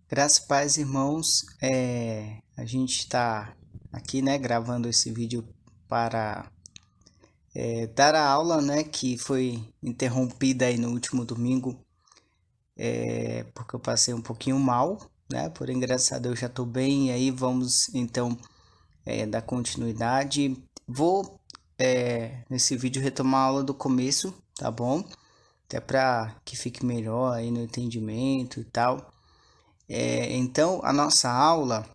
Graças a paz, irmãos. A gente está aqui, né, gravando esse vídeo para dar a aula, né, que foi interrompida aí no último domingo, porque eu passei um pouquinho mal, né? Porém, graças a Deus já estou bem. E aí vamos então dar continuidade. Vou nesse vídeo retomar a aula do começo, tá bom? Até para que fique melhor aí no entendimento e tal. Então, a nossa aula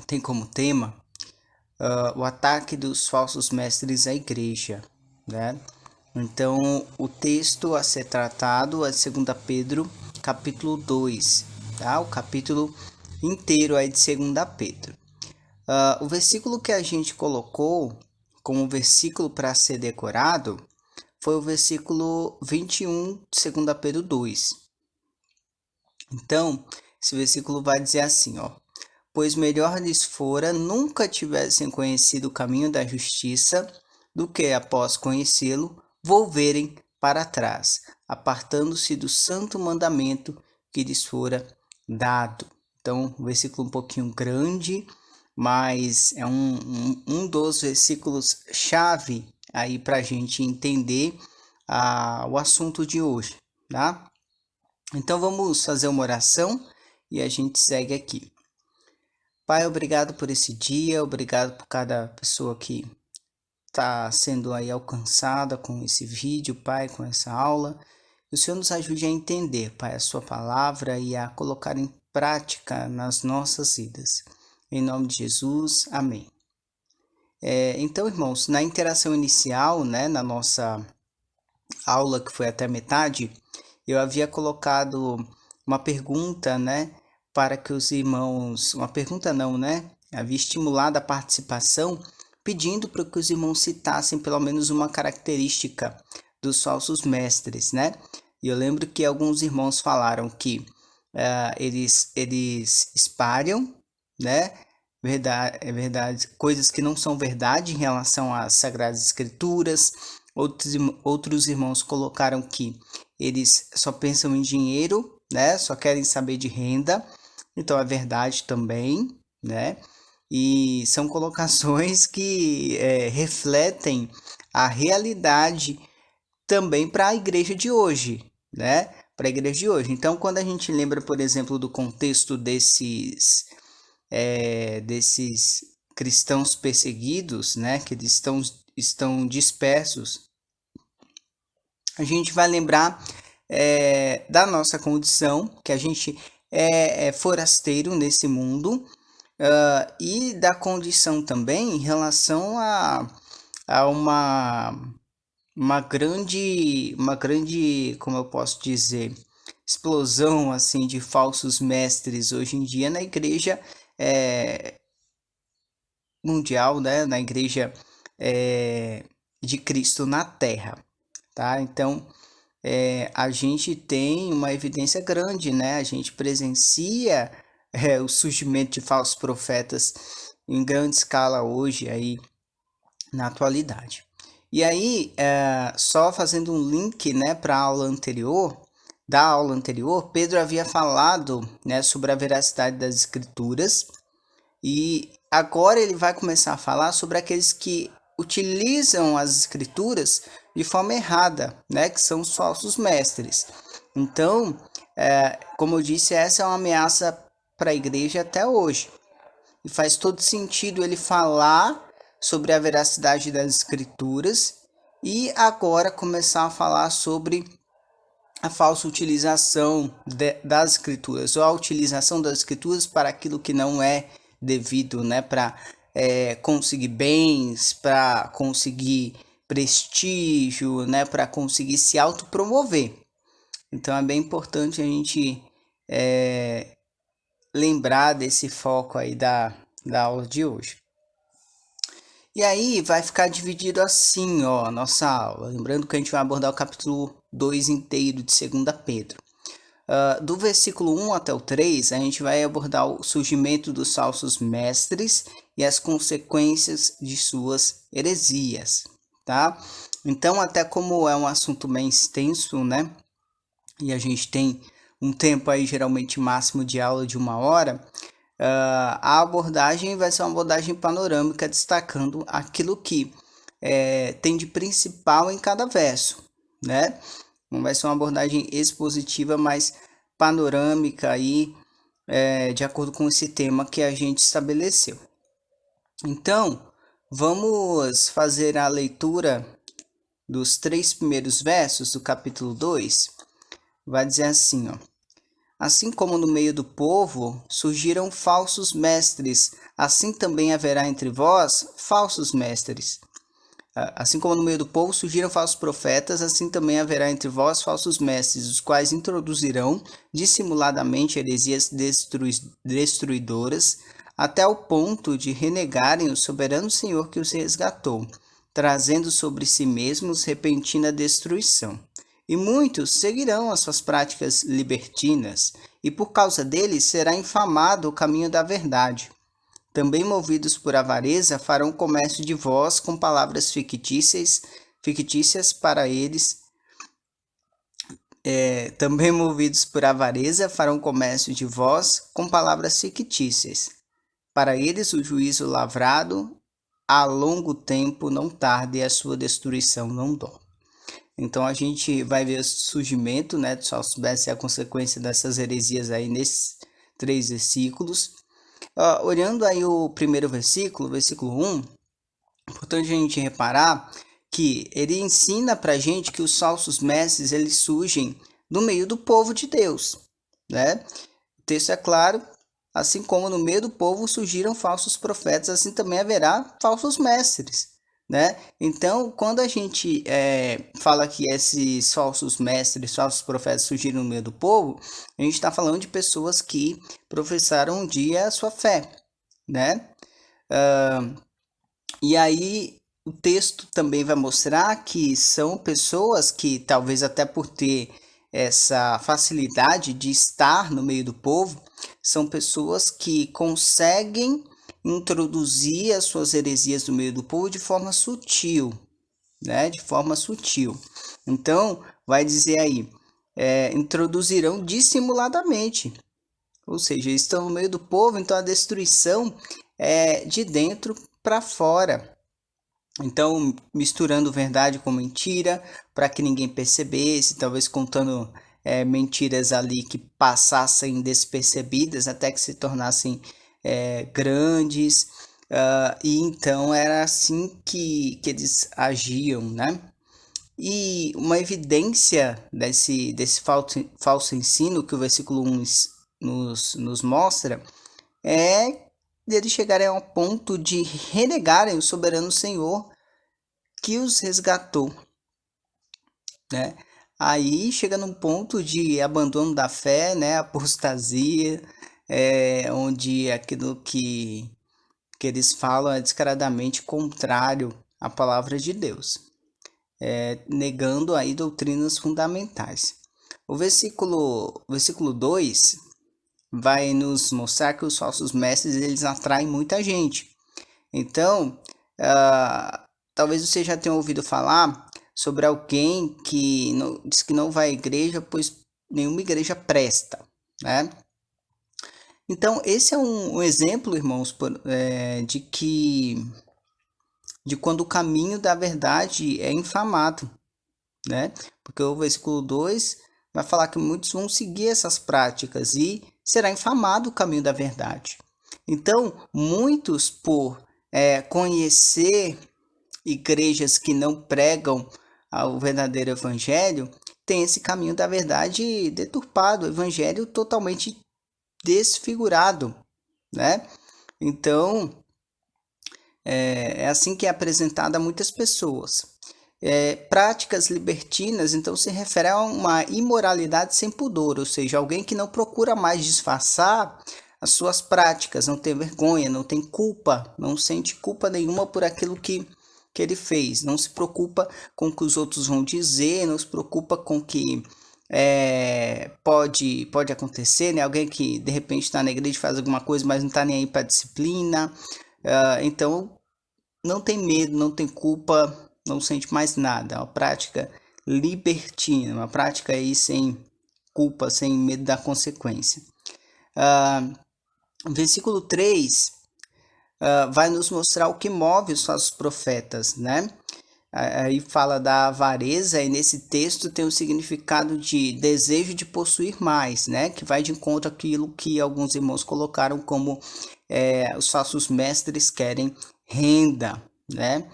tem como tema o ataque dos falsos mestres à igreja, né? Então, o texto a ser tratado é 2 Pedro, capítulo 2, tá? O capítulo inteiro aí de 2 Pedro. O versículo que a gente colocou como versículo para ser decorado foi o versículo 21 de 2 Pedro 2. Então, esse versículo vai dizer assim, ó: pois melhor lhes fora nunca tivessem conhecido o caminho da justiça, do que, após conhecê-lo, volverem para trás, apartando-se do santo mandamento que lhes fora dado. Então, um versículo um pouquinho grande, mas é um dos versículos chave aí para a gente entender o assunto de hoje, tá? Então, vamos fazer uma oração e a gente segue aqui. Pai, obrigado por esse dia, obrigado por cada pessoa que está sendo aí alcançada com esse vídeo, Pai, com essa aula. Que o Senhor nos ajude a entender, Pai, a sua palavra e a colocar em prática nas nossas vidas. Em nome de Jesus, amém. Então, irmãos, na interação inicial, né, na nossa aula que foi até metade, eu havia colocado uma pergunta, né, para que os irmãos, uma pergunta não, né, havia estimulado a participação, pedindo para que os irmãos citassem pelo menos uma característica dos falsos mestres, né? E eu lembro que alguns irmãos falaram que eles espalham, né? Verdade, coisas que não são verdade em relação às Sagradas Escrituras. Outros irmãos colocaram que eles só pensam em dinheiro, né? Só querem saber de renda. Então é verdade também, né? E são colocações que refletem a realidade também para a igreja de hoje, né? Para a igreja de hoje. Então, quando a gente lembra, por exemplo, do contexto desses cristãos perseguidos, né? Que eles estão dispersos, a gente vai lembrar da nossa condição, que a gente é forasteiro nesse mundo, e da condição também em relação a uma grande, como eu posso dizer, explosão assim de falsos mestres hoje em dia na igreja mundial, né? Na igreja de Cristo na Terra, tá? Então, a gente tem uma evidência grande, né? A gente presencia o surgimento de falsos profetas em grande escala hoje aí na atualidade. E aí, só fazendo um link, né, para a aula anterior, da aula anterior, Pedro havia falado, né, sobre a veracidade das escrituras, e agora ele vai começar a falar sobre aqueles que utilizam as escrituras de forma errada, né, que são os falsos mestres. Então, como eu disse, essa é uma ameaça para a igreja até hoje. E faz todo sentido ele falar sobre a veracidade das escrituras e agora começar a falar sobre a falsa utilização das escrituras, ou a utilização das escrituras para aquilo que não é devido, né? Para conseguir bens, para conseguir prestígio, né? Para conseguir se autopromover. Então é bem importante a gente lembrar desse foco aí da aula de hoje. E aí vai ficar dividido assim, ó, a nossa aula. Lembrando que a gente vai abordar o capítulo 2 inteiro de 2 Pedro. Do versículo 1 até o 3, a gente vai abordar o surgimento dos falsos mestres e as consequências de suas heresias, tá? Então, até como é um assunto bem extenso, né? E a gente tem um tempo aí geralmente máximo de aula de 1 hora, a abordagem vai ser uma abordagem panorâmica, destacando aquilo que tem de principal em cada verso, né? Não vai ser uma abordagem expositiva, mas panorâmica aí, de acordo com esse tema que a gente estabeleceu. Então, vamos fazer a leitura dos 3 primeiros versos do capítulo 2. Vai dizer assim, ó: Assim como no meio do povo surgiram falsos mestres, assim também haverá entre vós falsos mestres. Assim como no meio do povo surgiram falsos profetas, assim também haverá entre vós falsos mestres, os quais introduzirão dissimuladamente heresias destruidoras, até o ponto de renegarem o soberano Senhor que os resgatou, trazendo sobre si mesmos repentina destruição. E muitos seguirão as suas práticas libertinas, e por causa deles será infamado o caminho da verdade. Também movidos por avareza, farão comércio de vós com palavras fictícias para eles. Também movidos por avareza, farão comércio de vós com palavras fictícias. Para eles o juízo lavrado a longo tempo não tarda e a sua destruição não dorme. Então a gente vai ver o surgimento, né, dos falsos mestres e a consequência dessas heresias aí nesses 3 versículos. Olhando aí o primeiro versículo, versículo 1, é importante a gente reparar que ele ensina para a gente que os falsos mestres eles surgem no meio do povo de Deus, né? O texto é claro: assim como no meio do povo surgiram falsos profetas, assim também haverá falsos mestres, né? Então, quando a gente fala que esses falsos mestres, falsos profetas surgiram no meio do povo, a gente está falando de pessoas que professaram um dia a sua fé, né? E aí o texto também vai mostrar que são pessoas que, talvez até por ter essa facilidade de estar no meio do povo, são pessoas que conseguem introduzir as suas heresias no meio do povo de forma sutil, né? De forma sutil. Então, vai dizer aí, introduzirão dissimuladamente, ou seja, estão no meio do povo, então a destruição é de dentro para fora. Então, misturando verdade com mentira, para que ninguém percebesse, talvez contando mentiras ali que passassem despercebidas até que se tornassem grandes. E então era assim que eles agiam, né? E uma evidência desse falso ensino que o versículo 1 nos mostra é deles chegarem ao ponto de renegarem o soberano Senhor que os resgatou, né? Aí chega num ponto de abandono da fé, né? Apostasia, onde aquilo que eles falam é descaradamente contrário à palavra de Deus, negando aí doutrinas fundamentais. O versículo 2 vai nos mostrar que os falsos mestres eles atraem muita gente. Então, talvez você já tenha ouvido falar sobre alguém que diz que não vai à igreja, pois nenhuma igreja presta, né? Então, esse é um exemplo, irmãos, de quando o caminho da verdade é infamado, né? Porque o versículo 2 vai falar que muitos vão seguir essas práticas e será infamado o caminho da verdade. Então, muitos, por conhecer igrejas que não pregam o verdadeiro evangelho, têm esse caminho da verdade deturpado, o evangelho totalmente desfigurado, né? Então, é assim que é apresentado a muitas pessoas. Práticas libertinas, então, se refere a uma imoralidade sem pudor, ou seja, alguém que não procura mais disfarçar as suas práticas, não tem vergonha, não tem culpa, não sente culpa nenhuma por aquilo que ele fez, não se preocupa com o que os outros vão dizer, não se preocupa com o que pode acontecer, né? Alguém que de repente está na igreja faz alguma coisa, mas não está nem aí para disciplina, então não tem medo, não tem culpa, não sente mais nada. É uma prática libertina, uma prática aí sem culpa, sem medo da consequência. Versículo 3 vai nos mostrar o que move os falsos profetas, né? Aí fala da avareza, e nesse texto tem o significado de desejo de possuir mais, né? Que vai de encontro àquilo que alguns irmãos colocaram como os falsos mestres querem renda, né?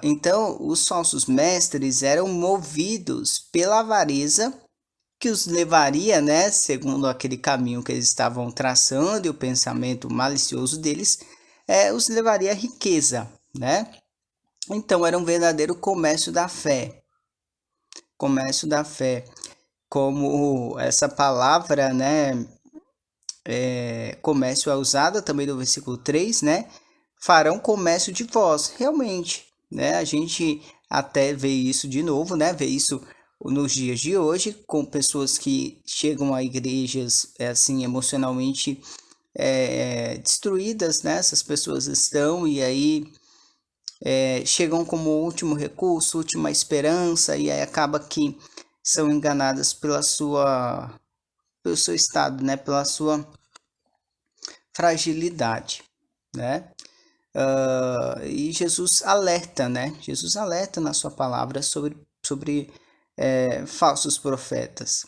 Então, os falsos mestres eram movidos pela avareza que os levaria, né, segundo aquele caminho que eles estavam traçando e o pensamento malicioso deles, os levaria à riqueza, né? Então era um verdadeiro comércio da fé. Comércio da fé. Como essa palavra, né, comércio é usada também no versículo 3, né? Farão comércio de vós, realmente, né? A gente até vê isso de novo, né? Vê isso nos dias de hoje, com pessoas que chegam a igrejas, assim, emocionalmente destruídas, né? Essas pessoas estão, e aí chegam como último recurso, última esperança, e aí acaba que são enganadas pelo seu estado, né? Pela sua fragilidade, né? E Jesus alerta, né? Jesus alerta na sua palavra sobre falsos profetas.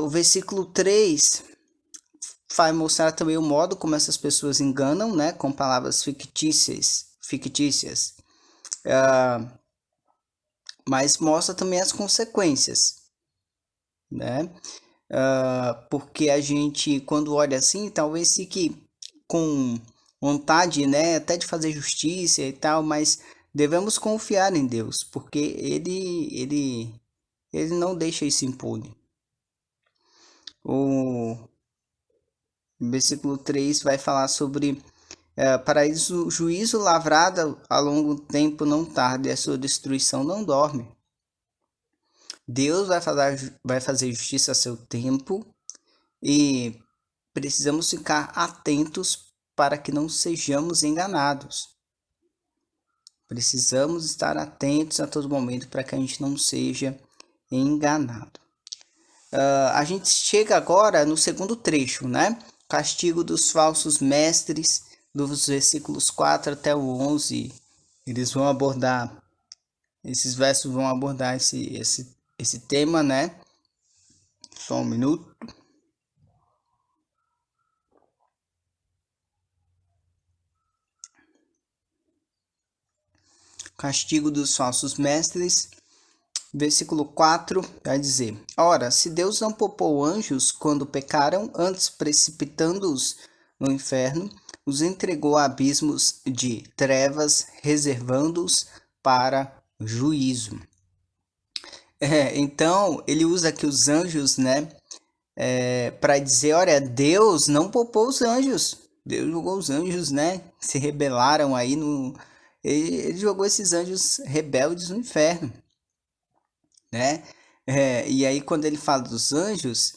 O versículo 3 vai mostrar também o modo como essas pessoas enganam, né? Com palavras fictícias. Mas mostra também as consequências, né? Porque a gente, quando olha assim, talvez fique com vontade, né, até de fazer justiça e tal, mas devemos confiar em Deus, porque ele não deixa isso impune. O versículo 3 vai falar sobre para isso o juízo lavrado a longo tempo não tarda e a sua destruição não dorme. Deus vai fazer justiça a seu tempo, e precisamos ficar atentos para que não sejamos enganados. Precisamos estar atentos a todo momento para que a gente não seja enganado. A gente chega agora no segundo trecho, né? Castigo dos falsos mestres, dos versículos 4 até o 11. Eles vão abordar, esses versos vão abordar esse tema, né? Só um minuto. Castigo dos falsos mestres. Versículo 4 vai dizer: Ora, se Deus não poupou anjos quando pecaram, antes precipitando-os no inferno, os entregou a abismos de trevas, reservando-os para juízo. Então, ele usa aqui os anjos, né, para dizer: olha, Deus não poupou os anjos. Deus jogou os anjos, né, se rebelaram aí no. Ele jogou esses anjos rebeldes no inferno, né? E aí, quando ele fala dos anjos,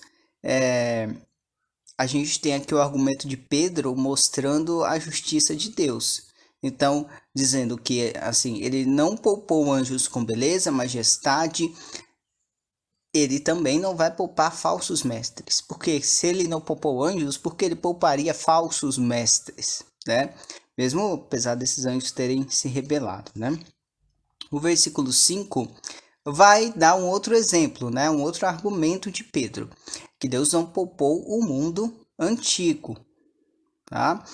a gente tem aqui o argumento de Pedro mostrando a justiça de Deus. Então, dizendo que assim, ele não poupou anjos com beleza, majestade, ele também não vai poupar falsos mestres. Porque se ele não poupou anjos, por que ele pouparia falsos mestres, né? Mesmo apesar desses anjos terem se rebelado, né? O versículo 5 vai dar um outro exemplo, né? Um outro argumento de Pedro, que Deus não poupou o mundo antigo, tá?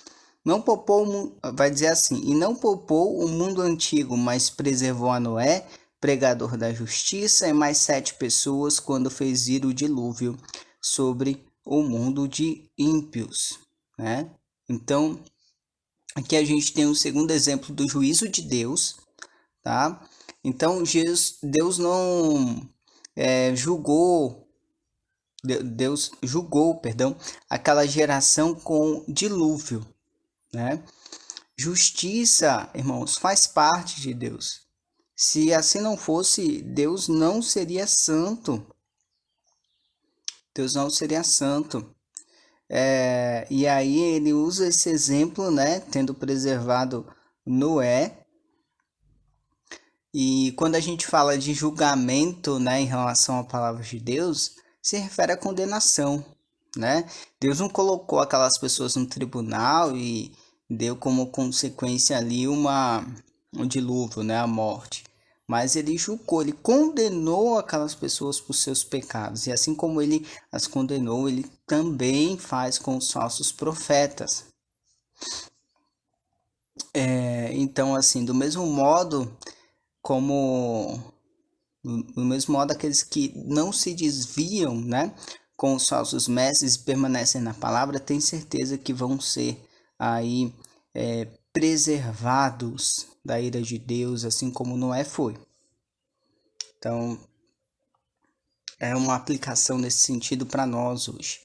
Não poupou, vai dizer assim, e não poupou o mundo antigo, mas preservou a Noé, pregador da justiça, e mais 7 pessoas quando fez ir o dilúvio sobre o mundo de ímpios, né? Então, aqui a gente tem um segundo exemplo do juízo de Deus, tá? Então, Deus não Deus julgou, perdão, aquela geração com dilúvio, né? Justiça, irmãos, faz parte de Deus. Se assim não fosse, Deus não seria santo. Deus não seria santo. E aí ele usa esse exemplo, né? Tendo preservado Noé, E quando a gente fala de julgamento, né, em relação à palavra de Deus, se refere à condenação, né? Deus não colocou aquelas pessoas no tribunal e deu como consequência ali um dilúvio, né, a morte. Mas ele julgou, ele condenou aquelas pessoas por seus pecados. E assim como ele as condenou, ele também faz com os falsos profetas. Então, assim, do mesmo modo como do mesmo modo aqueles que não se desviam, né, com os falsos mestres e permanecem na palavra, tem certeza que vão ser aí preservados da ira de Deus, assim como Noé foi. Então, é uma aplicação nesse sentido para nós hoje.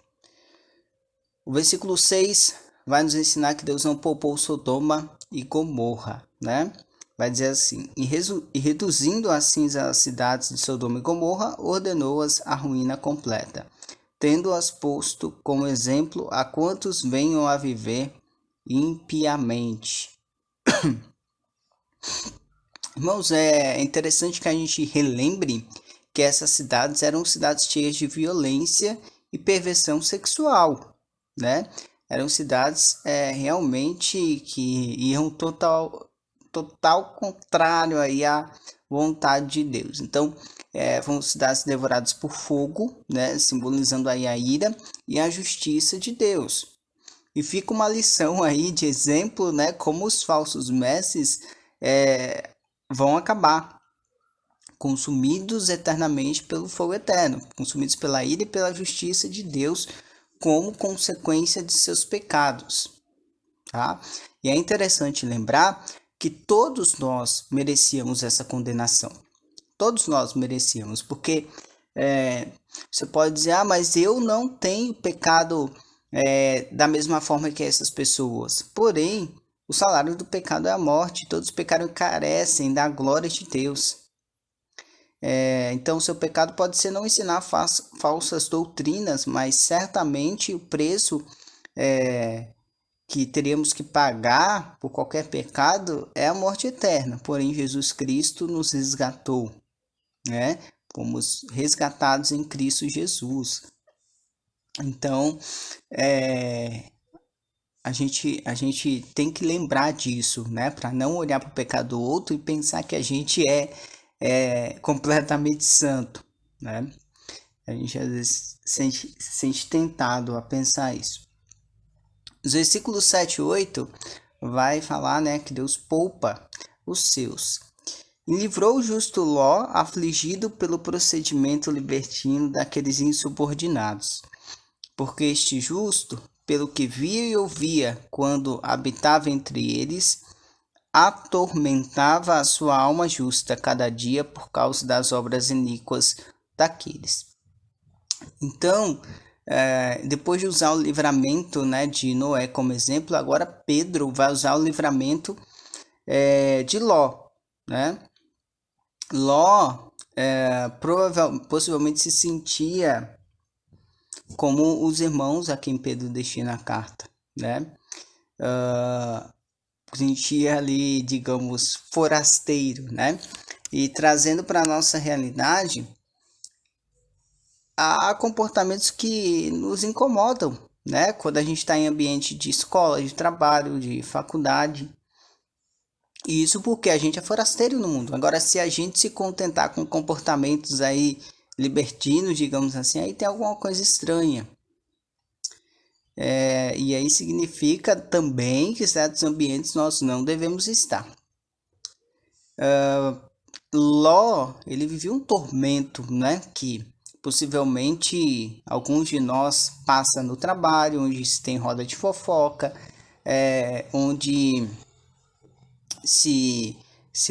O versículo 6 vai nos ensinar que Deus não poupou Sodoma e Gomorra, né? Vai dizer assim: e reduzindo a cinza as cidades de Sodoma e Gomorra, ordenou-as à ruína completa, tendo-as posto como exemplo a quantos venham a viver impiamente. Irmãos, é interessante que a gente relembre que essas cidades eram cidades cheias de violência e perversão sexual, né? Eram cidades realmente que iam total contrário aí à vontade de Deus. Então, foram cidades devoradas por fogo, né? Simbolizando aí a ira e a justiça de Deus. E fica uma lição aí de exemplo, né? Como os falsos mestres vão acabar consumidos eternamente pelo fogo eterno, consumidos pela ira e pela justiça de Deus como consequência de seus pecados, tá? E é interessante lembrar que todos nós merecíamos essa condenação. Todos nós merecíamos, porque você pode dizer, mas eu não tenho pecado da mesma forma que essas pessoas. Porém, o salário do pecado é a morte. Todos pecaram e carecem da glória de Deus. Então, seu pecado pode ser não ensinar falsas doutrinas, mas certamente o preço que teríamos que pagar por qualquer pecado é a morte eterna. Porém, Jesus Cristo nos resgatou, né? Fomos resgatados em Cristo Jesus. Então, a gente tem que lembrar disso, né? Para não olhar para o pecado do outro e pensar que a gente é completamente santo, né? A gente às vezes sente tentado a pensar isso. Os versículos 7 e 8 vai falar, né, que Deus poupa os seus. E livrou o justo Ló, afligido pelo procedimento libertino daqueles insubordinados. Porque este justo, pelo que via e ouvia quando habitava entre eles, atormentava a sua alma justa cada dia por causa das obras iníquas daqueles. Então, depois de usar o livramento, né, de Noé como exemplo, agora Pedro vai usar o livramento de Ló, né? Ló possivelmente se sentia como os irmãos a quem Pedro destina a carta, né? Sentia ali, digamos, forasteiro, né? E trazendo para a nossa realidade, há comportamentos que nos incomodam, né? Quando a gente está em ambiente de escola, de trabalho, de faculdade. E isso porque a gente é forasteiro no mundo. Agora, se a gente se contentar com comportamentos aí libertinos, digamos assim, aí tem alguma coisa estranha. E aí significa também que certos ambientes nós não devemos estar. Ló, ele viveu um tormento, né? Que possivelmente alguns de nós passa no trabalho, onde se tem roda de fofoca, onde se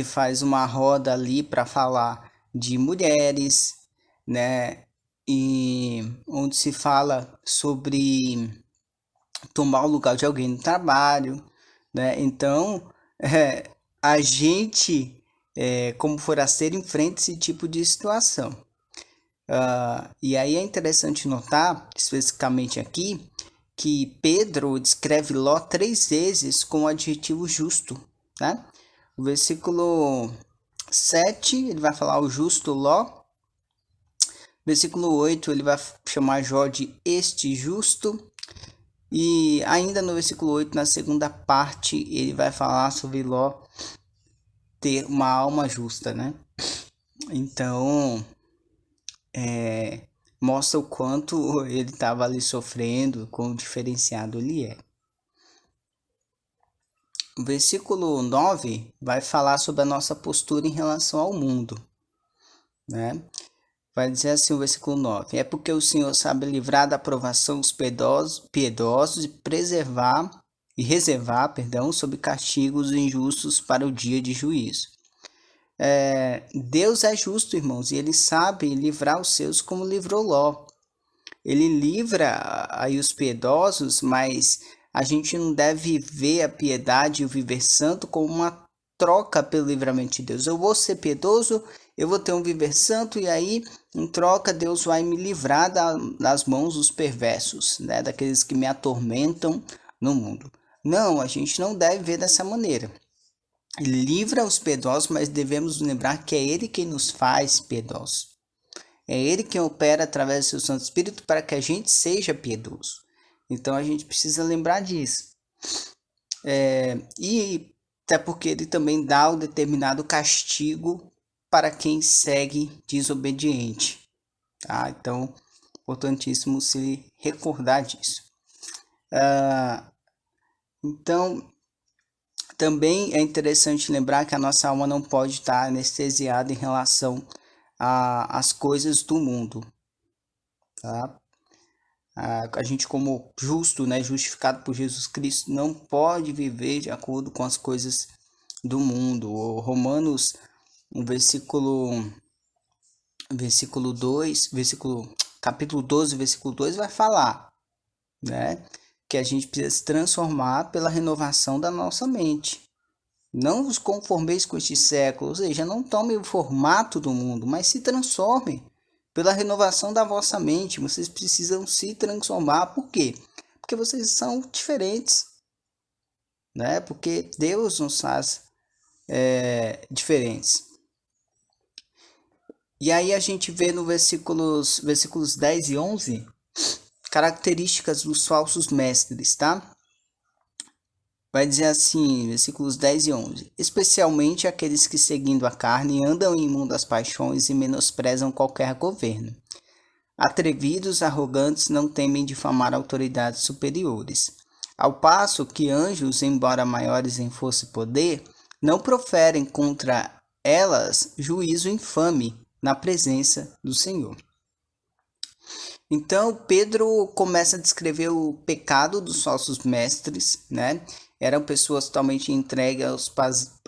faz uma roda ali para falar de mulheres, né? E onde se fala sobre tomar o lugar de alguém no trabalho, né? Então, a gente, como forasteiro, enfrenta esse tipo de situação. E aí é interessante notar, especificamente aqui, que Pedro descreve Ló 3 vezes com o adjetivo justo, né? O versículo 7, ele vai falar o justo Ló. Versículo 8, ele vai chamar Jó de este justo. E ainda no versículo 8, na segunda parte, ele vai falar sobre Ló ter uma alma justa, né? Então, mostra o quanto ele estava ali sofrendo, quão diferenciado ele é. O versículo 9 vai falar sobre a nossa postura em relação ao mundo, né? Vai dizer assim o versículo 9: é porque o Senhor sabe livrar da aprovação os piedosos e reservar, sob castigos injustos para o dia de juízo. Deus é justo, irmãos, e ele sabe livrar os seus como livrou Ló. Ele livra aí os piedosos, mas a gente não deve ver a piedade e o viver santo como uma troca pelo livramento de Deus. Eu vou ser piedoso, eu vou ter um viver santo, e aí, em troca, Deus vai me livrar das mãos dos perversos, né? Daqueles que me atormentam no mundo. Não, a gente não deve ver dessa maneira. Ele livra os piedosos, mas devemos lembrar que é Ele quem nos faz piedosos. É Ele quem opera através do seu Santo Espírito para que a gente seja piedoso. Então a gente precisa lembrar disso. E até porque Ele também dá o determinado castigo para quem segue desobediente. Tá? Então, importantíssimo se recordar disso. Então, também é interessante lembrar que a nossa alma não pode estar anestesiada em relação às coisas do mundo. Tá? A gente, como justo, né, justificado por Jesus Cristo, não pode viver de acordo com as coisas do mundo. O Romanos, capítulo 12, versículo 2 vai falar, né, que a gente precisa se transformar pela renovação da nossa mente. Não vos conformeis com este século, ou seja, não tomem o formato do mundo, mas se transformem pela renovação da vossa mente. Vocês precisam se transformar. Por quê? Porque vocês são diferentes, né? Porque Deus nos faz diferentes. E aí a gente vê no versículos 10 e 11 características dos falsos mestres, tá? Vai dizer assim, versículos 10 e 11: especialmente aqueles que, seguindo a carne, andam em imundas paixões e menosprezam qualquer governo. Atrevidos, arrogantes, não temem difamar autoridades superiores. Ao passo que anjos, embora maiores em força e poder, não proferem contra elas juízo infame na presença do Senhor. Então, Pedro começa a descrever o pecado dos falsos mestres, né? Eram pessoas totalmente entregues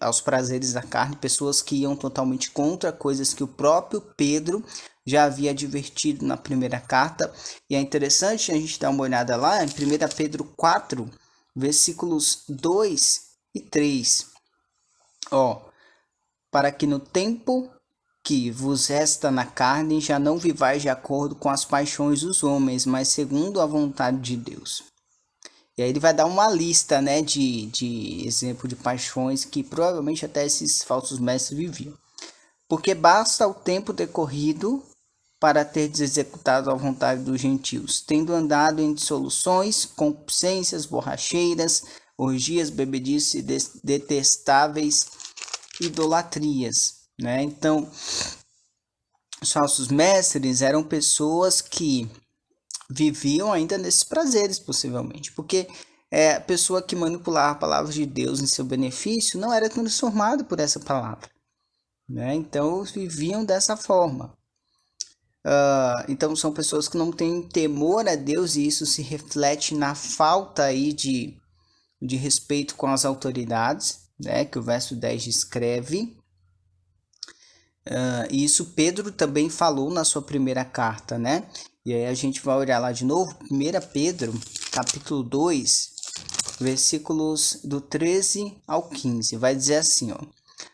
aos prazeres da carne, pessoas que iam totalmente contra coisas que o próprio Pedro já havia advertido na primeira carta. E é interessante a gente dar uma olhada lá em 1 Pedro 4, versículos 2 e 3. Para que no tempo que vos resta na carne, já não vivais de acordo com as paixões dos homens, mas segundo a vontade de Deus. E aí ele vai dar uma lista, né, de exemplo de paixões que provavelmente até esses falsos mestres viviam. Porque basta o tempo decorrido para teres executado a vontade dos gentios, tendo andado em dissoluções, concupiscências, borracheiras, orgias, bebedices e detestáveis idolatrias, né? Então, os falsos mestres eram pessoas que viviam ainda nesses prazeres, possivelmente, porque a pessoa que manipulava a palavra de Deus em seu benefício não era transformada por essa palavra, né? Então, viviam dessa forma. Então, são pessoas que não têm temor a Deus, e isso se reflete na falta aí de respeito com as autoridades, né? Que o verso 10 descreve. E isso Pedro também falou na sua primeira carta, né? E aí a gente vai olhar lá de novo, 1 Pedro, capítulo 2, versículos do 13 ao 15. Vai dizer assim,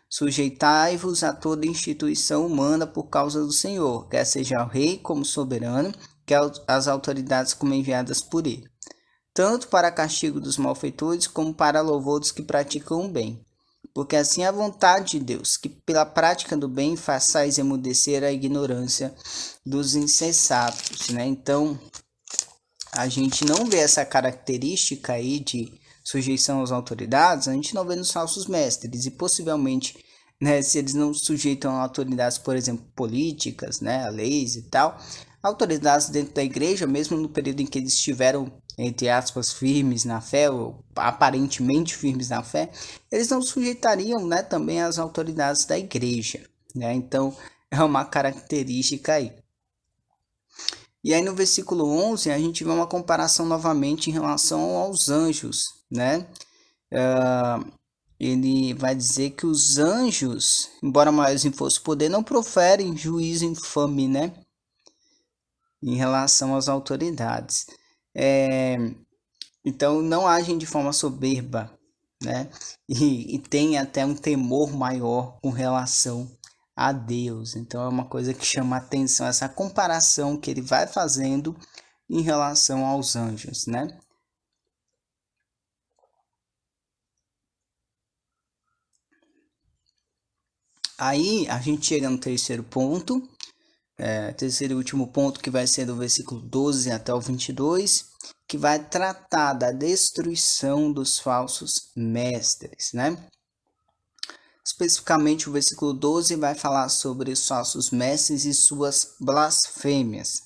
sujeitai-vos a toda instituição humana por causa do Senhor, quer seja o rei como soberano, quer as autoridades como enviadas por ele, tanto para castigo dos malfeitores como para louvor dos que praticam o bem. porque assim é a vontade de Deus, que pela prática do bem façais emudecer a ignorância dos insensatos, né? Então, a gente não vê essa característica aí de sujeição às autoridades, a gente não vê nos falsos mestres, e possivelmente, né, se eles não sujeitam a autoridades, por exemplo, políticas, né, a leis e tal, autoridades dentro da igreja, mesmo no período em que eles estiveram, entre aspas, firmes na fé, ou aparentemente firmes na fé, eles não sujeitariam, né, também as autoridades da igreja, né? Então, é uma característica aí. E aí no versículo 11 a gente vê uma comparação novamente em relação aos anjos, né? Ele vai dizer que os anjos, embora maiores em força e poder, não proferem juízo infame, né? Em relação às autoridades. Então não agem de forma soberba, né? E tem até um temor maior com relação a Deus. Então é uma coisa que chama atenção, essa comparação que ele vai fazendo em relação aos anjos, né? Aí a gente chega no terceiro ponto, terceiro e último ponto, que vai ser do versículo 12 até o 22, que vai tratar da destruição dos falsos mestres, né? Especificamente o versículo 12 vai falar sobre os falsos mestres e suas blasfêmias.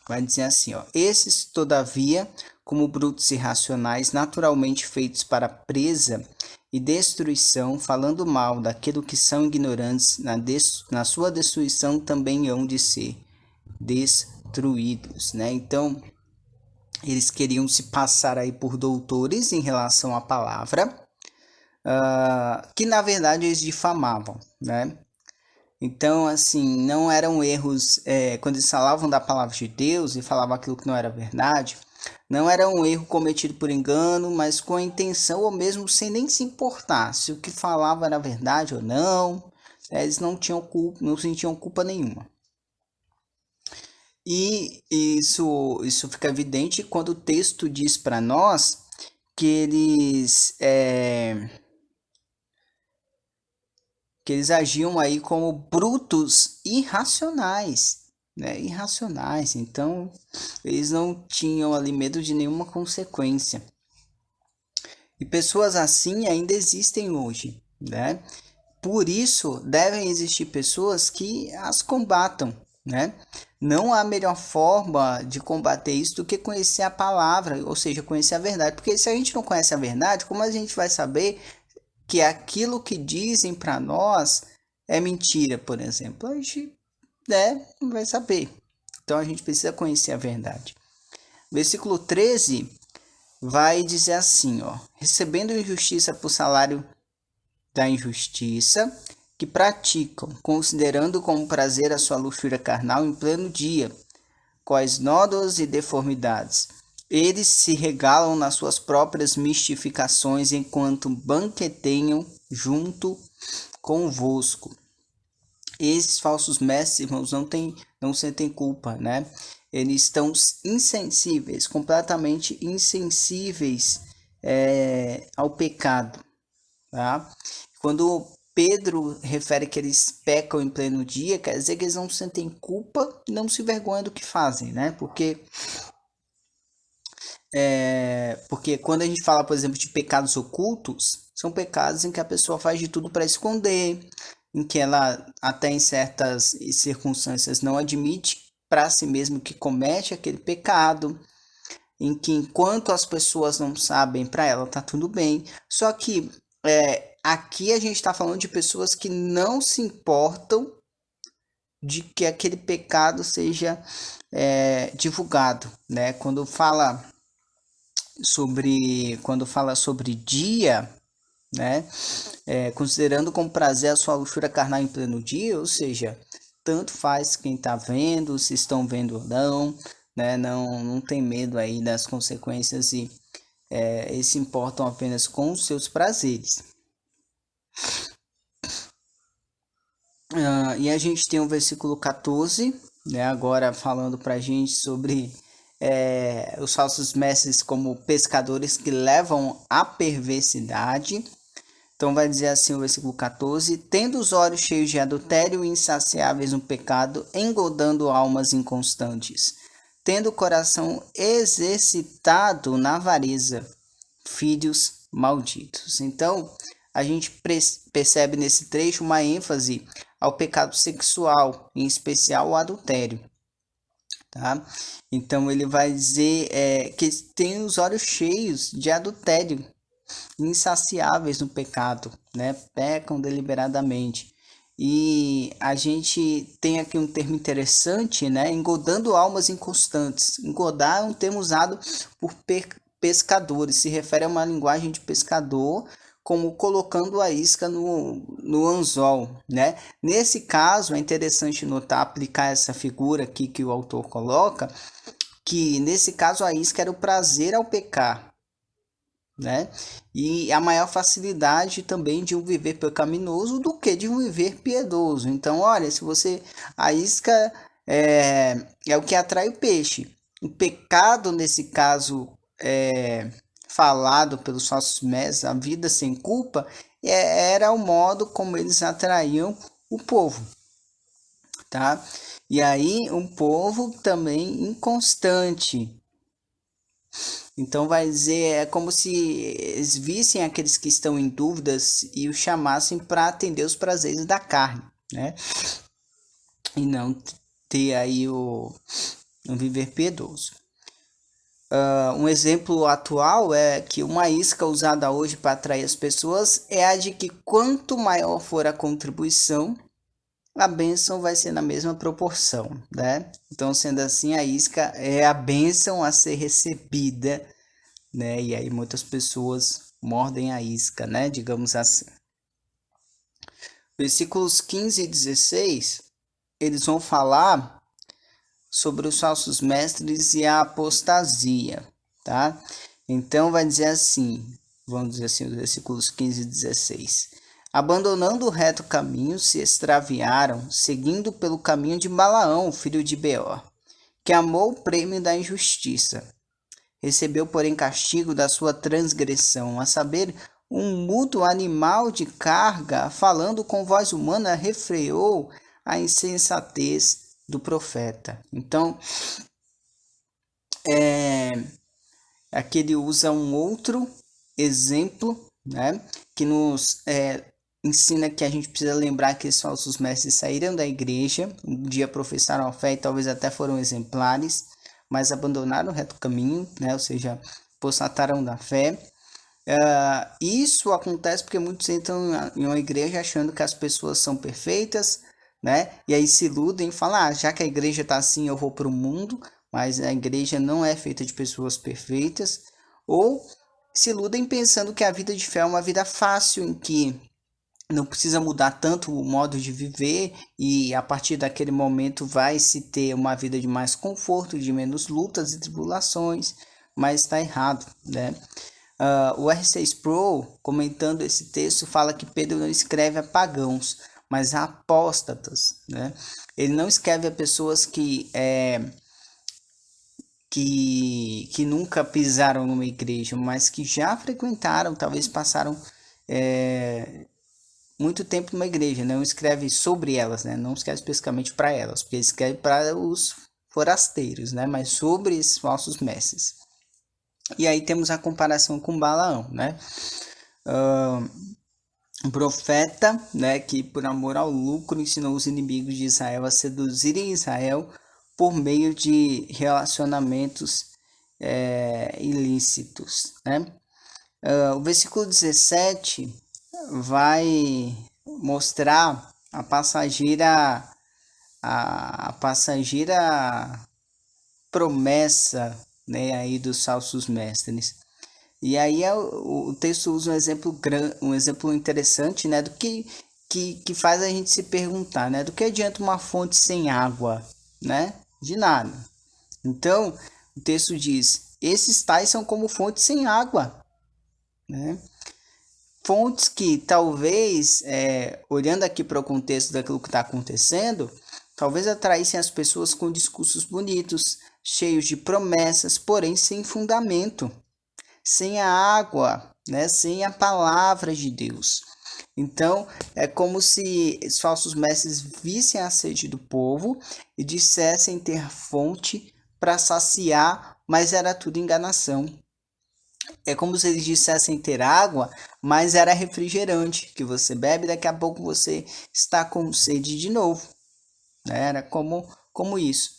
Vai dizer assim, ó: esses, todavia, como brutos irracionais, naturalmente feitos para presa e destruição, falando mal daquilo que são ignorantes, na sua destruição também hão de ser destruídos, né? Então, eles queriam se passar aí por doutores em relação à palavra, que na verdade eles difamavam, né? Então, assim, não eram erros, quando eles falavam da palavra de Deus e falavam aquilo que não era verdade, não era um erro cometido por engano, mas com a intenção ou mesmo sem nem se importar se o que falava era verdade ou não, eles não tinham culpa, não sentiam culpa nenhuma. E isso fica evidente quando o texto diz para nós que eles agiam aí como brutos irracionais, né? Irracionais. Então, eles não tinham ali medo de nenhuma consequência. E pessoas assim ainda existem hoje, né? Por isso, devem existir pessoas que as combatam, né? Não há melhor forma de combater isso do que conhecer a palavra, ou seja, conhecer a verdade. Porque se a gente não conhece a verdade, como a gente vai saber que aquilo que dizem para nós é mentira, por exemplo? A gente, né, não vai saber. Então a gente precisa conhecer a verdade. Versículo 13 vai dizer assim, ó: recebendo injustiça por salário da injustiça que praticam, considerando como prazer a sua luxúria carnal em pleno dia, quais nódoas e deformidades. Eles se regalam nas suas próprias mistificações enquanto banqueteiam junto convosco. Esses falsos mestres, irmãos, não sentem culpa, né? Eles estão insensíveis, completamente insensíveis ao pecado, tá? Quando Pedro refere que eles pecam em pleno dia, quer dizer que eles não sentem culpa e não se envergonham do que fazem, né? Porque quando a gente fala, por exemplo, de pecados ocultos, são pecados em que a pessoa faz de tudo para esconder, em que ela, até em certas circunstâncias, não admite para si mesmo que comete aquele pecado, em que enquanto as pessoas não sabem, para ela tá tudo bem. Só que aqui a gente está falando de pessoas que não se importam de que aquele pecado seja divulgado, né? Quando fala sobre dia, né? Considerando como prazer a sua luxúria carnal em pleno dia, ou seja, tanto faz quem está vendo, se estão vendo ou não, né? Não tem medo aí das consequências e eles se importam apenas com os seus prazeres. E a gente tem o versículo 14, né? Agora falando para a gente sobre os falsos mestres como pescadores que levam à perversidade. Então vai dizer assim o versículo 14: tendo os olhos cheios de adultério e insaciáveis no pecado, engodando almas inconstantes, tendo o coração exercitado na avareza, filhos malditos. Então, a gente percebe nesse trecho uma ênfase ao pecado sexual, em especial o adultério. Tá? Então, ele vai dizer que tem os olhos cheios de adultério, insaciáveis no pecado, né? Pecam deliberadamente. E a gente tem aqui um termo interessante, né? Engodando almas inconstantes. Engodar é um termo usado por pescadores, se refere a uma linguagem de pescador, como colocando a isca no anzol, né? Nesse caso, é interessante notar, aplicar essa figura aqui que o autor coloca, que nesse caso a isca era o prazer ao pecar, né? E a maior facilidade também de um viver pecaminoso do que de um viver piedoso. Então, olha, se você a isca é o que atrai o peixe. O pecado nesse caso falado pelos falsos mestres, a vida sem culpa, era o modo como eles atraíam o povo, tá? E aí um povo também inconstante. Então vai dizer, é como se eles vissem aqueles que estão em dúvidas e os chamassem para atender os prazeres da carne, né? E não ter aí um viver piedoso. Um exemplo atual é que uma isca usada hoje para atrair as pessoas é a de que quanto maior for a contribuição, a bênção vai ser na mesma proporção, né? Então, sendo assim, a isca é a bênção a ser recebida, né? E aí muitas pessoas mordem a isca, né? Digamos assim. Versículos 15 e 16, eles vão falar sobre os falsos mestres e a apostasia, tá? Então vai dizer assim, vamos dizer assim, os versículos 15 e 16. Abandonando o reto caminho, se extraviaram, seguindo pelo caminho de Balaão, filho de Beor, que amou o prêmio da injustiça. Recebeu, porém, castigo da sua transgressão, a saber, um mudo animal de carga, falando com voz humana, refreou a insensatez do profeta. Então, aqui ele usa um outro exemplo, né, que nos ensina que a gente precisa lembrar que esses falsos mestres saíram da igreja, um dia professaram a fé e talvez até foram exemplares, mas abandonaram o reto caminho, né, ou seja, apostataram da fé. Isso acontece porque muitos entram em uma igreja achando que as pessoas são perfeitas, né? E aí se iludem e falam, já que a igreja está assim, eu vou para o mundo, mas a igreja não é feita de pessoas perfeitas. Ou se iludem pensando que a vida de fé é uma vida fácil, em que não precisa mudar tanto o modo de viver e a partir daquele momento vai se ter uma vida de mais conforto, de menos lutas e tribulações, mas está errado, né? O R6 Pro, comentando esse texto, fala que Pedro não escreve a pagãos, mas a apóstatas, né? Ele não escreve a pessoas que nunca pisaram numa igreja, mas que já frequentaram, talvez passaram muito tempo numa igreja. Não escreve sobre elas, né? Não escreve especificamente para elas, porque ele escreve para os forasteiros, né? Mas sobre esses falsos mestres. E aí temos a comparação com Balaão, né? Um profeta, né, que por amor ao lucro ensinou os inimigos de Israel a seduzirem Israel por meio de relacionamentos ilícitos, né? O versículo 17 vai mostrar a passageira promessa, né, aí dos falsos mestres. E aí o texto usa um exemplo interessante, né, do que faz a gente se perguntar, né, do que adianta uma fonte sem água, né? De nada. Então, o texto diz: esses tais são como fontes sem água, né? Fontes que talvez, olhando aqui para o contexto daquilo que está acontecendo, talvez atraíssem as pessoas com discursos bonitos, cheios de promessas, porém sem fundamento, sem a água, né? Sem a palavra de Deus. Então, é como se os falsos mestres vissem a sede do povo e dissessem ter fonte para saciar, mas era tudo enganação. É como se eles dissessem ter água, mas era refrigerante, que você bebe, daqui a pouco você está com sede de novo. Era como isso.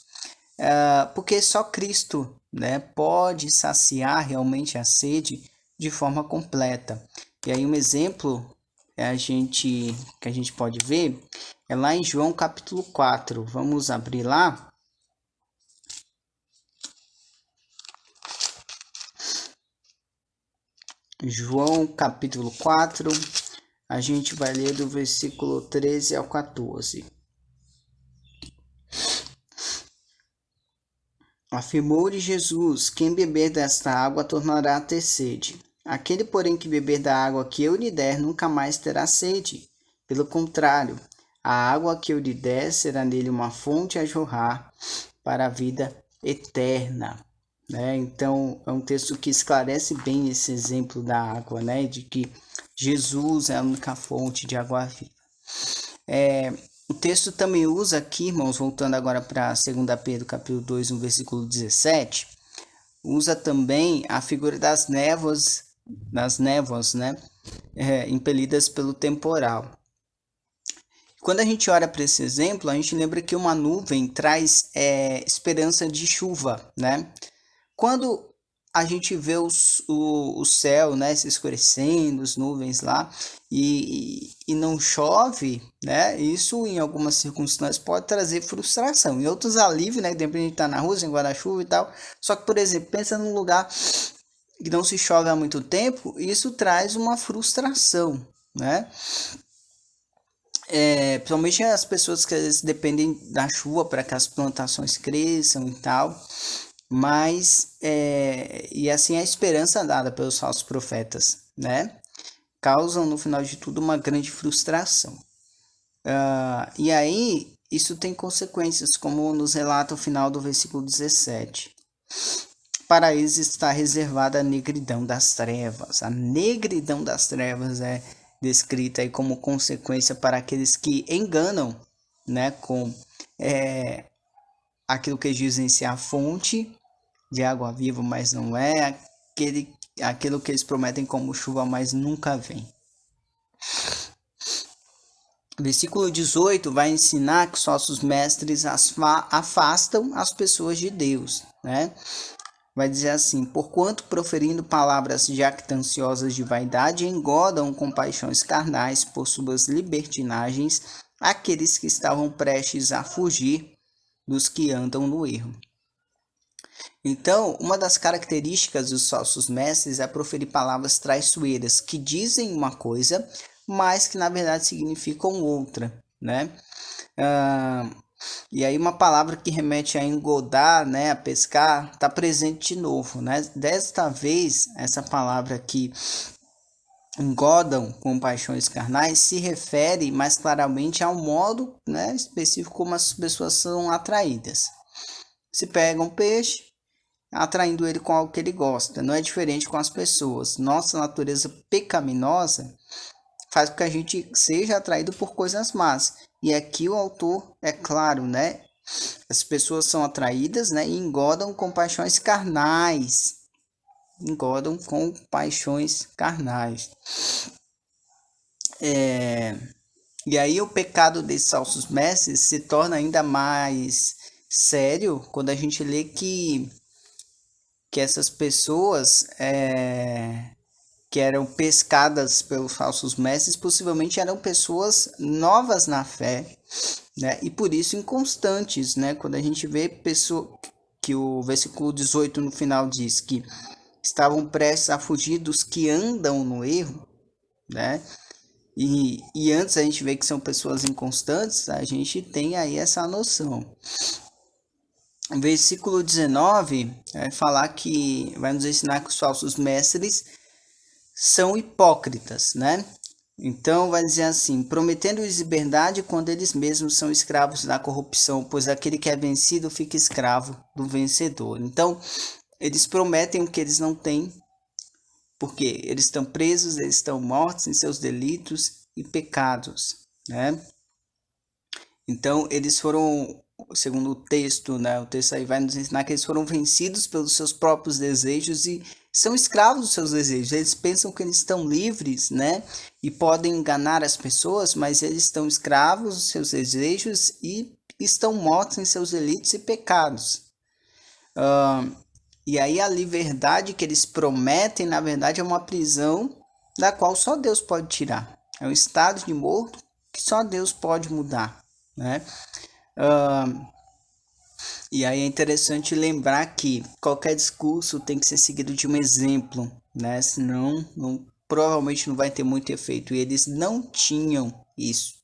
Porque só Cristo, né, pode saciar realmente a sede de forma completa. E aí um exemplo que a gente pode ver é lá em João capítulo 4. Vamos abrir lá. João capítulo 4, a gente vai ler do versículo 13 ao 14. Afirmou-lhe Jesus: quem beber desta água tornará a ter sede. Aquele, porém, que beber da água que eu lhe der, nunca mais terá sede. Pelo contrário, a água que eu lhe der será nele uma fonte a jorrar para a vida eterna. Né? Então, é um texto que esclarece bem esse exemplo da água, né? De que Jesus é a única fonte de água viva. O texto também usa aqui, irmãos, voltando agora para 2 Pedro capítulo 2, no versículo 17, usa também a figura das névoas, né? Impelidas pelo temporal. Quando a gente olha para esse exemplo, a gente lembra que uma nuvem traz esperança de chuva, né? Quando a gente vê o céu, né, se escurecendo, as nuvens lá, e não chove, né, isso em algumas circunstâncias pode trazer frustração. Em outros, alívio, né, de repente a gente tá na rua, sem guarda-chuva e tal. Só que, por exemplo, pensa num lugar que não se chove há muito tempo, isso traz uma frustração, né? Principalmente as pessoas que às vezes dependem da chuva para que as plantações cresçam e tal. Mas, e assim a esperança dada pelos falsos profetas, né? Causam no final de tudo uma grande frustração. E aí, isso tem consequências, como nos relata o final do versículo 17. Para eles está reservada a negridão das trevas. A negridão das trevas é descrita aí como consequência para aqueles que enganam, né? Com aquilo que dizem ser a fonte de água viva, mas não é aquilo que eles prometem como chuva, mas nunca vem. Versículo 18 vai ensinar que os falsos mestres afastam as pessoas de Deus, né? Vai dizer assim: porquanto proferindo palavras jactanciosas de vaidade, engodam com paixões carnais por suas libertinagens aqueles que estavam prestes a fugir dos que andam no erro. Então, uma das características dos falsos mestres é proferir palavras traiçoeiras que dizem uma coisa, mas que na verdade significam outra, né? E aí uma palavra que remete a engodar, né, a pescar, está presente de novo, né? Desta vez, essa palavra aqui, engodam com paixões carnais, se refere mais claramente ao modo, né, específico como as pessoas são atraídas. Se pegam peixe, atraindo ele com algo que ele gosta. Não é diferente com as pessoas. Nossa natureza pecaminosa faz com que a gente seja atraído por coisas más. E aqui o autor é claro, né? As pessoas são atraídas, né? E engodam com paixões carnais. Engodam com paixões carnais. E aí o pecado desses falsos mestres se torna ainda mais sério quando a gente lê que essas pessoas que eram pescadas pelos falsos mestres possivelmente eram pessoas novas na fé, né? E por isso inconstantes, né? Quando a gente vê pessoa que o versículo 18 no final diz que estavam prestes a fugir dos que andam no erro, né? E antes a gente vê que são pessoas inconstantes, a gente tem aí essa noção. Versículo 19 vai falar que vai nos ensinar que os falsos mestres são hipócritas, né? Então vai dizer assim: prometendo-lhes liberdade quando eles mesmos são escravos da corrupção, pois aquele que é vencido fica escravo do vencedor. Então eles prometem o que eles não têm, porque eles estão presos, eles estão mortos em seus delitos e pecados, né? Então eles foram, segundo o texto, né? O texto aí vai nos ensinar que eles foram vencidos pelos seus próprios desejos e são escravos dos seus desejos. Eles pensam que eles estão livres, né? E podem enganar as pessoas, mas eles estão escravos dos seus desejos e estão mortos em seus delitos e pecados. E aí a liberdade que eles prometem, na verdade, é uma prisão da qual só Deus pode tirar. É um estado de morto que só Deus pode mudar, né? E aí é interessante lembrar que qualquer discurso tem que ser seguido de um exemplo, né? Senão provavelmente não vai ter muito efeito. E eles não tinham isso.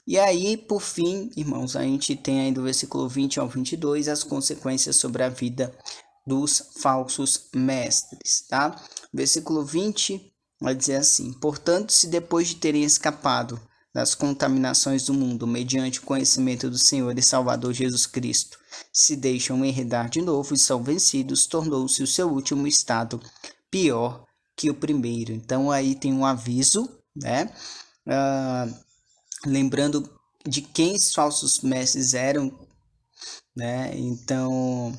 E aí, por fim, irmãos, a gente tem aí do versículo 20 ao 22 as consequências sobre a vida dos falsos mestres, tá? Versículo 20 vai dizer assim: portanto, se depois de terem escapado das contaminações do mundo, mediante o conhecimento do Senhor e Salvador Jesus Cristo, se deixam enredar de novo e são vencidos, tornou-se o seu último estado pior que o primeiro. Então aí tem um aviso, né? Lembrando de quem os falsos mestres eram, né? Então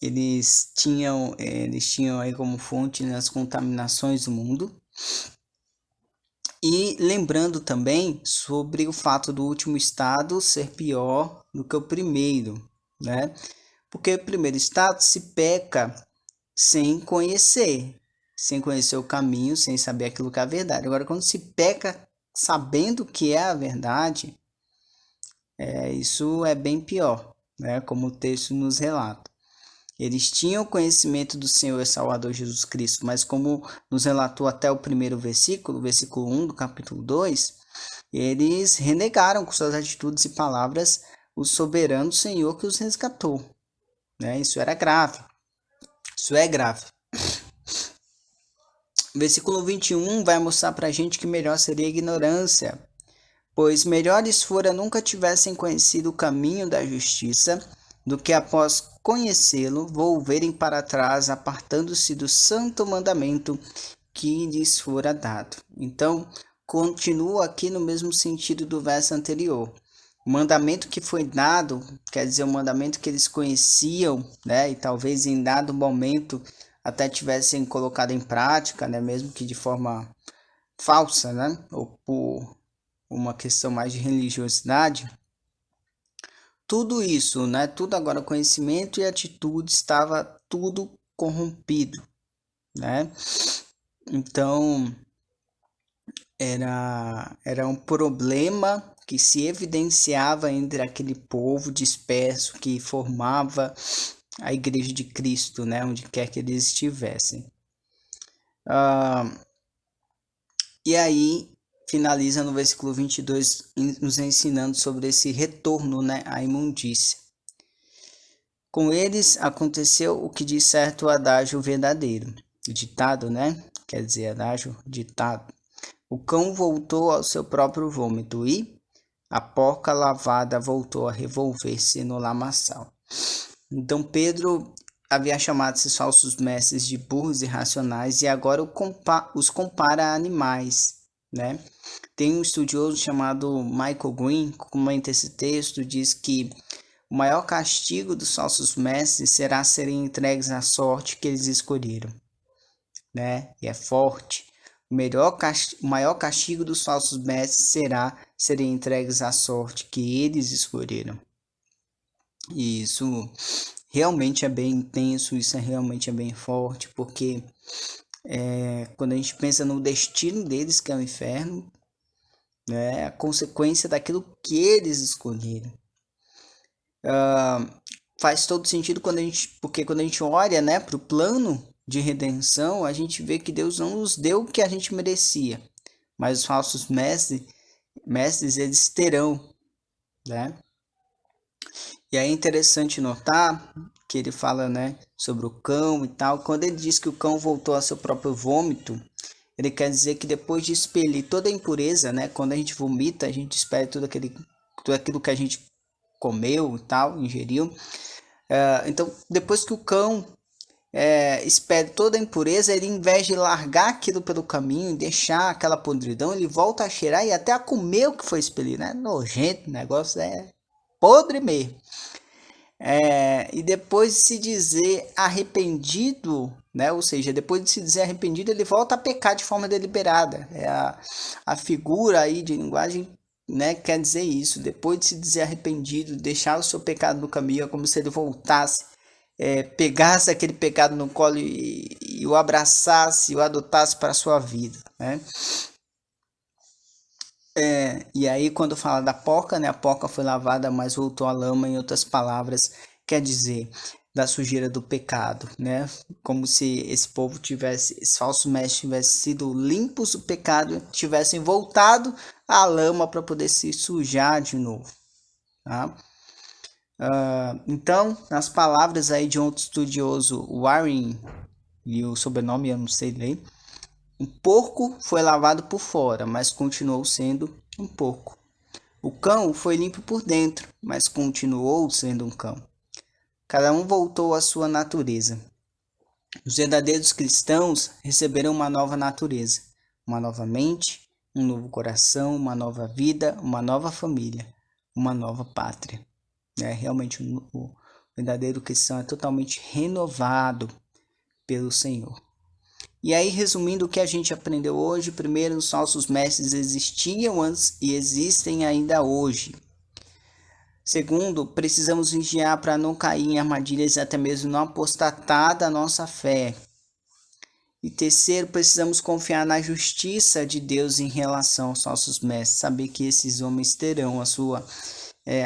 eles tinham aí como fonte, né, as contaminações do mundo. E lembrando também sobre o fato do último estado ser pior do que o primeiro, né? Porque o primeiro estado se peca sem conhecer o caminho, sem saber aquilo que é a verdade. Agora, quando se peca sabendo que é a verdade, isso é bem pior, né? Como o texto nos relata. Eles tinham conhecimento do Senhor e Salvador Jesus Cristo, mas como nos relatou até o primeiro versículo, versículo 1 do capítulo 2, eles renegaram com suas atitudes e palavras o soberano Senhor que os resgatou, né? Isso era grave. Isso é grave. Versículo 21 vai mostrar para a gente que melhor seria a ignorância, pois melhores fora nunca tivessem conhecido o caminho da justiça, do que após conhecê-lo volverem para trás, apartando-se do santo mandamento que lhes fora dado. Então, continua aqui no mesmo sentido do verso anterior. O mandamento que foi dado, quer dizer, o mandamento que eles conheciam, né, e talvez em dado momento até tivessem colocado em prática, né, mesmo que de forma falsa, né, ou por uma questão mais de religiosidade, tudo isso, né, tudo agora conhecimento e atitude estava tudo corrompido, né? Então era um problema que se evidenciava entre aquele povo disperso que formava a igreja de Cristo, né, onde quer que eles estivessem. E aí finaliza no versículo 22 nos ensinando sobre esse retorno, né, à imundícia. Com eles aconteceu o que diz certo o adágio verdadeiro, o ditado, né? Quer dizer, adágio, ditado. O cão voltou ao seu próprio vômito e a porca lavada voltou a revolver-se no lamaçal. Então Pedro havia chamado esses falsos mestres de burros irracionais e agora os compara a animais, né? Tem um estudioso chamado Michael Green que comenta esse texto, diz que o maior castigo dos falsos mestres será serem entregues à sorte que eles escolheram, né? E é forte. O maior castigo dos falsos mestres será serem entregues à sorte que eles escolheram. E isso realmente é bem intenso, isso realmente é bem forte, porque quando a gente pensa no destino deles, que é o inferno, né, a consequência daquilo que eles escolheram. Faz todo sentido porque quando a gente olha, né, para o plano de redenção, a gente vê que Deus não nos deu o que a gente merecia, mas os falsos mestres eles terão, né? E aí é interessante notar que ele fala, né, sobre o cão e tal. Quando ele diz que o cão voltou ao seu próprio vômito, Ele quer dizer que depois de expelir toda a impureza, né? Quando a gente vomita, a gente expele tudo aquilo que a gente comeu e tal, ingeriu. Então, depois que o cão expele toda a impureza, ele, em vez de largar aquilo pelo caminho e deixar aquela podridão, ele volta a cheirar e até a comer o que foi expelido, né? Nojento, o negócio é podre mesmo. E depois de se dizer arrependido, né? Ou seja, depois de se dizer arrependido, ele volta a pecar de forma deliberada. A figura aí de linguagem, né, quer dizer isso. Depois de se dizer arrependido, deixar o seu pecado no caminho, é como se ele voltasse, pegasse aquele pecado no colo e o abraçasse, e o adotasse para a sua vida, né? E aí quando fala da porca, né, a porca foi lavada, mas voltou à lama, em outras palavras, quer dizer, da sujeira do pecado, né? Como se esse povo tivesse, esses falsos mestres tivessem sido limpos do pecado, tivessem voltado à lama para poder se sujar de novo, tá? Então, nas palavras aí de outro estudioso, Warren, e o sobrenome eu não sei ler, um porco foi lavado por fora, mas continuou sendo um porco. O cão foi limpo por dentro, mas continuou sendo um cão. Cada um voltou à sua natureza. Os verdadeiros cristãos receberam uma nova natureza, uma nova mente, um novo coração, uma nova vida, uma nova família, uma nova pátria. Realmente, o verdadeiro cristão é totalmente renovado pelo Senhor. E aí, resumindo o que a gente aprendeu hoje, primeiro, os falsos mestres existiam antes e existem ainda hoje. Segundo, precisamos vigiar para não cair em armadilhas e até mesmo não apostatar da nossa fé. E terceiro, precisamos confiar na justiça de Deus em relação aos falsos mestres, saber que esses homens terão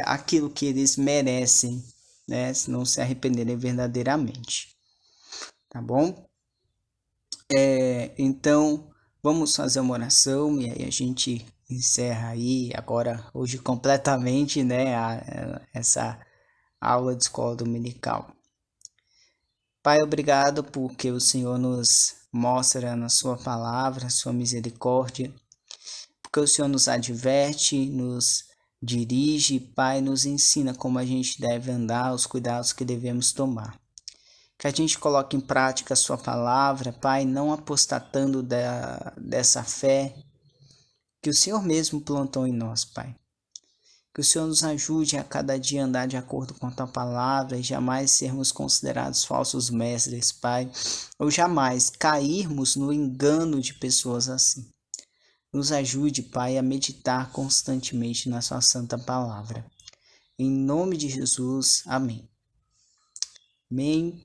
aquilo que eles merecem, né, se não se arrependerem verdadeiramente. Tá bom? Então, vamos fazer uma oração e aí a gente encerra aí agora, hoje completamente, né, essa aula de escola dominical. Pai, obrigado porque o Senhor nos mostra na sua palavra, sua misericórdia, porque o Senhor nos adverte, nos dirige, Pai, nos ensina como a gente deve andar, os cuidados que devemos tomar. Que a gente coloque em prática a sua palavra, Pai, não apostatando dessa fé que o Senhor mesmo plantou em nós, Pai. Que o Senhor nos ajude a cada dia andar de acordo com a tua palavra e jamais sermos considerados falsos mestres, Pai, ou jamais cairmos no engano de pessoas assim. Nos ajude, Pai, a meditar constantemente na sua santa palavra. Em nome de Jesus, amém. Amém.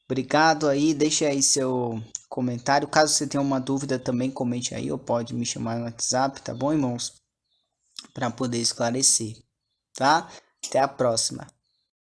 Obrigado aí, deixe aí seu comentário. Caso você tenha uma dúvida também, comente aí ou pode me chamar no WhatsApp, tá bom, irmãos? Para poder esclarecer, tá? Até a próxima.